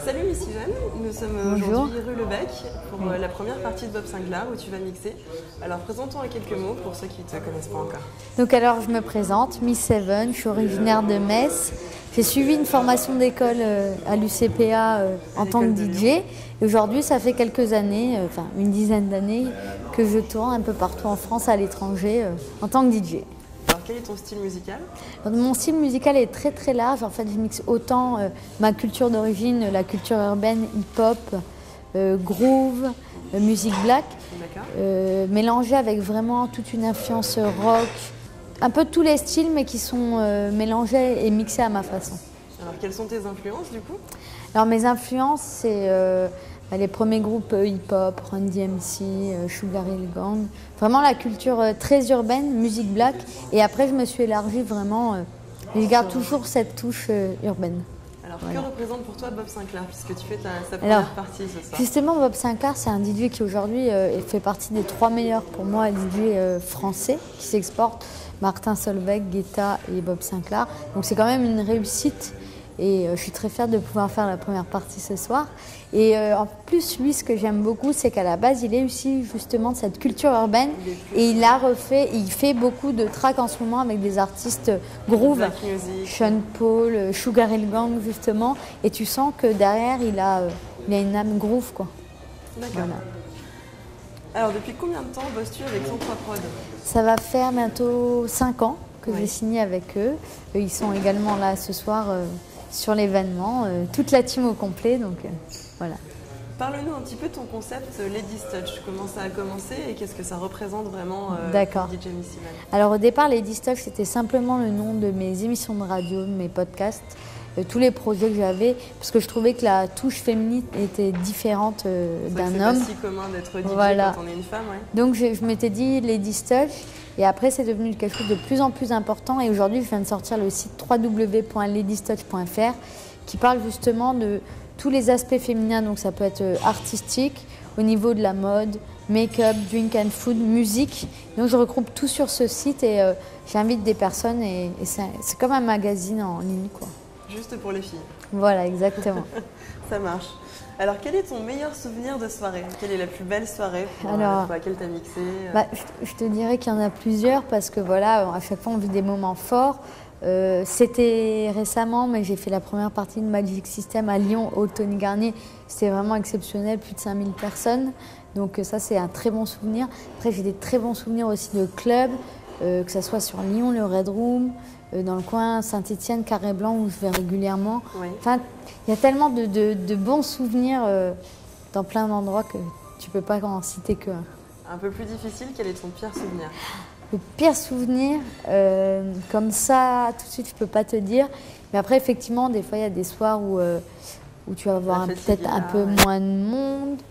Salut Miss Yvonne, nous sommes aujourd'hui rue Lebec pour la première partie de Bob Sinclar où tu vas mixer. Alors présentons en quelques mots pour ceux qui ne te connaissent pas encore. Donc alors je me présente, Miss Yvonne, je suis originaire de Metz. J'ai suivi une formation d'école à l'UCPA en tant que DJ. Et aujourd'hui ça fait quelques années, enfin une dizaine d'années, que je tourne un peu partout en France, à l'étranger, en tant que DJ. Alors quel est ton style musical? Mon style musical est très très large. En fait, je mixe autant ma culture d'origine, la culture urbaine, hip-hop, groove, musique black, mélangée avec vraiment toute une influence rock, un peu tous les styles, mais qui sont mélangés et mixés à ma façon. Alors quelles sont tes influences du coup? Alors mes influences, c'est les premiers groupes hip-hop, Run DMC, Sugar Hill Gang, vraiment la culture très urbaine, musique black. Et après, je me suis élargie vraiment, je garde toujours cette touche urbaine. Alors, que représente pour toi Bob Sinclar, puisque tu fais sa première partie ce soir? Justement, Bob Sinclar, c'est un DJ qui aujourd'hui fait partie des 3 meilleurs pour moi DJ français qui s'exportent. Martin Solveig, Guetta et Bob Sinclar. Donc c'est quand même une réussite. Et je suis très fière de pouvoir faire la première partie ce soir. Et en plus, lui, ce que j'aime beaucoup, c'est qu'à la base, il est issu justement de cette culture urbaine. Et il a refait, il fait beaucoup de tracks en ce moment avec des artistes groove. Sean Paul, Sugar Hill Gang, justement. Et tu sens que derrière, il a une âme groove, quoi. D'accord. Voilà. Alors, depuis combien de temps bosses-tu avec 103 Prod? Ça va faire bientôt 5 ans que j'ai signé avec eux. Ils sont également là ce soir sur l'événement, toute la team au complet, donc voilà. Parle-nous un petit peu de ton concept Ladies Touch, comment ça a commencé et qu'est-ce que ça représente vraiment pour DJ Miss Yvonne? Alors au départ, Ladies Touch, c'était simplement le nom de mes émissions de radio, de mes podcasts, tous les projets que j'avais, parce que je trouvais que la touche féminine était différente d'un homme. C'est pas si commun d'être DJ quand on est une femme, Donc je m'étais dit Ladies Touch. Et après, c'est devenu quelque chose de plus en plus important. Et aujourd'hui, je viens de sortir le site www.ladiestouch.fr qui parle justement de tous les aspects féminins. Donc ça peut être artistique, au niveau de la mode, make-up, drink and food, musique. Donc je regroupe tout sur ce site et j'invite des personnes. Et c'est comme un magazine en ligne, quoi. Juste pour les filles. Voilà, exactement. Ça marche. Alors, quel est ton meilleur souvenir de soirée? Quelle est la plus belle soirée pour laquelle tu as mixé? Je te dirais qu'il y en a plusieurs parce que voilà, à chaque fois on vit des moments forts. C'était récemment, mais j'ai fait la première partie de Magic System à Lyon, au Tony Garnier. C'était vraiment exceptionnel, plus de 5000 personnes. Donc ça, c'est un très bon souvenir. Après, j'ai des très bons souvenirs aussi de clubs, que ce soit sur Lyon, le Red Room, dans le coin Saint-Étienne, Carré Blanc, où je vais régulièrement. Enfin, il y a tellement de bons souvenirs dans plein d'endroits que tu ne peux pas en citer qu'un. Un peu plus difficile, quel est ton pire souvenir? Le pire souvenir, comme ça, tout de suite, je ne peux pas te dire. Mais après, effectivement, des fois, il y a des soirs où tu vas avoir peut-être un peu moins de monde,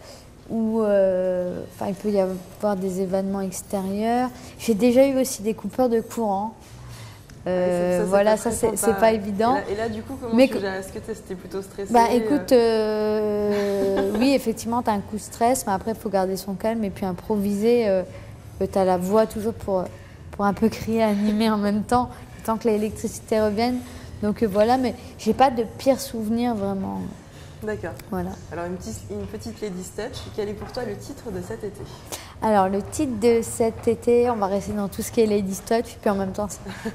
où il peut y avoir des événements extérieurs. J'ai déjà eu aussi des coupures de courant. Voilà, ça c'est pas évident. Et là, du coup, comment tu gères? Est-ce que c'était plutôt stressé? Écoute, oui, effectivement, tu as un coup de stress, mais après, il faut garder son calme et puis improviser. Tu as la voix toujours pour un peu crier, animer en même temps, tant que l'électricité revienne. Donc voilà, mais j'ai pas de pire souvenir vraiment. D'accord. Voilà. Alors, une petite Ladies Touch, quel est pour toi le titre de cet été? Alors, le titre de cet été, on va rester dans tout ce qui est Ladies Touch, puis en même temps,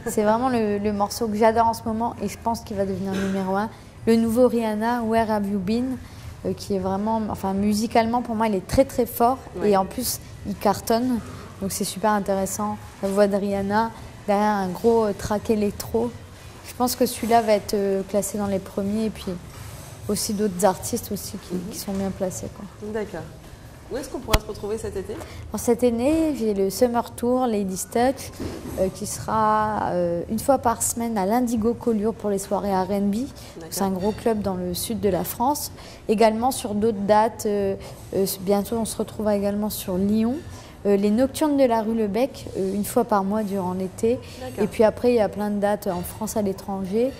c'est vraiment le morceau que j'adore en ce moment et je pense qu'il va devenir numéro 1. Le nouveau Rihanna, Where Have You Been, qui est vraiment, enfin, musicalement, pour moi, il est très très fort et en plus, il cartonne. Donc, c'est super intéressant. La voix de Rihanna, derrière un gros track électro. Je pense que celui-là va être classé dans les premiers et puis aussi d'autres artistes aussi qui sont bien placés, quoi. D'accord. Où est-ce qu'on pourra se retrouver cet été? Cette année, j'ai le Summer Tour Ladies Touch qui sera une fois par semaine à l'Indigo Collioure pour les soirées R&B. C'est un gros club dans le sud de la France. Également sur d'autres dates, bientôt on se retrouvera également sur Lyon. Les Nocturnes de la rue Lebec, une fois par mois durant l'été. Et puis après, il y a plein de dates en France, à l'étranger.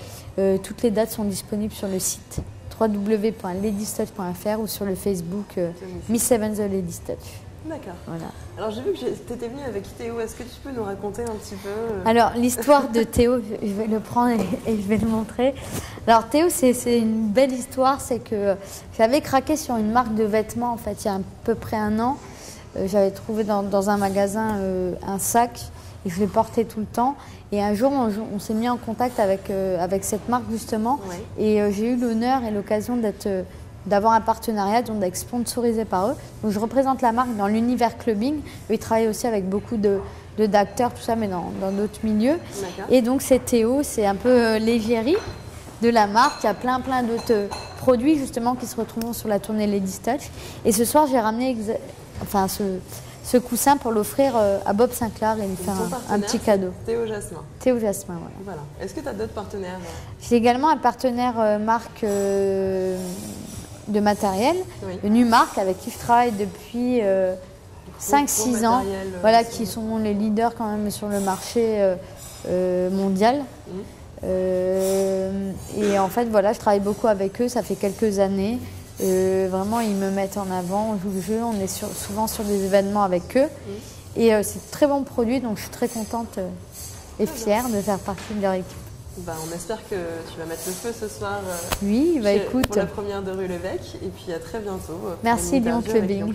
Toutes les dates sont disponibles sur le site www.ladiestouch.fr ou sur le Facebook Miss Yvonne The Ladies Touch. D'accord. Voilà. Alors j'ai vu que tu étais venue avec Théo, est-ce que tu peux nous raconter un petit peu Alors l'histoire de Théo, je vais le prendre et je vais le montrer. Alors Théo, c'est une belle histoire, c'est que j'avais craqué sur une marque de vêtements en fait il y a à peu près un an. J'avais trouvé dans un magasin un sac et je le portais tout le temps. Et un jour, on s'est mis en contact avec cette marque justement. Ouais. Et j'ai eu l'honneur et l'occasion d'avoir un partenariat, donc d'être sponsorisé par eux. Donc je représente la marque dans l'univers clubbing. Eux, ils travaillent aussi avec beaucoup d'acteurs, tout ça, mais dans d'autres milieux. Et donc c'est Théo, c'est un peu l'égérie de la marque. Il y a plein d'autres produits justement qui se retrouvent sur la tournée Ladies Touch. Et ce soir, j'ai ramené ce coussin pour l'offrir à Bob Sinclair et lui faire un petit cadeau. Théo Jasmin. Théo Jasmin, voilà. Est-ce que tu as d'autres partenaires? J'ai également un partenaire marque de matériel, une Numark avec qui je travaille depuis 5-6 ans, voilà, qui sont les leaders quand même sur le marché mondial. Et en fait, voilà, je travaille beaucoup avec eux, ça fait quelques années. Vraiment, ils me mettent en avant, on joue le jeu, on est souvent sur des événements avec eux. Et c'est de très bons produits, donc je suis très contente et fière de faire partie de leur équipe. On espère que tu vas mettre le feu ce soir écoute, pour la première de Rue Lévesque. Et puis à très bientôt. Merci Lyon Clubbing.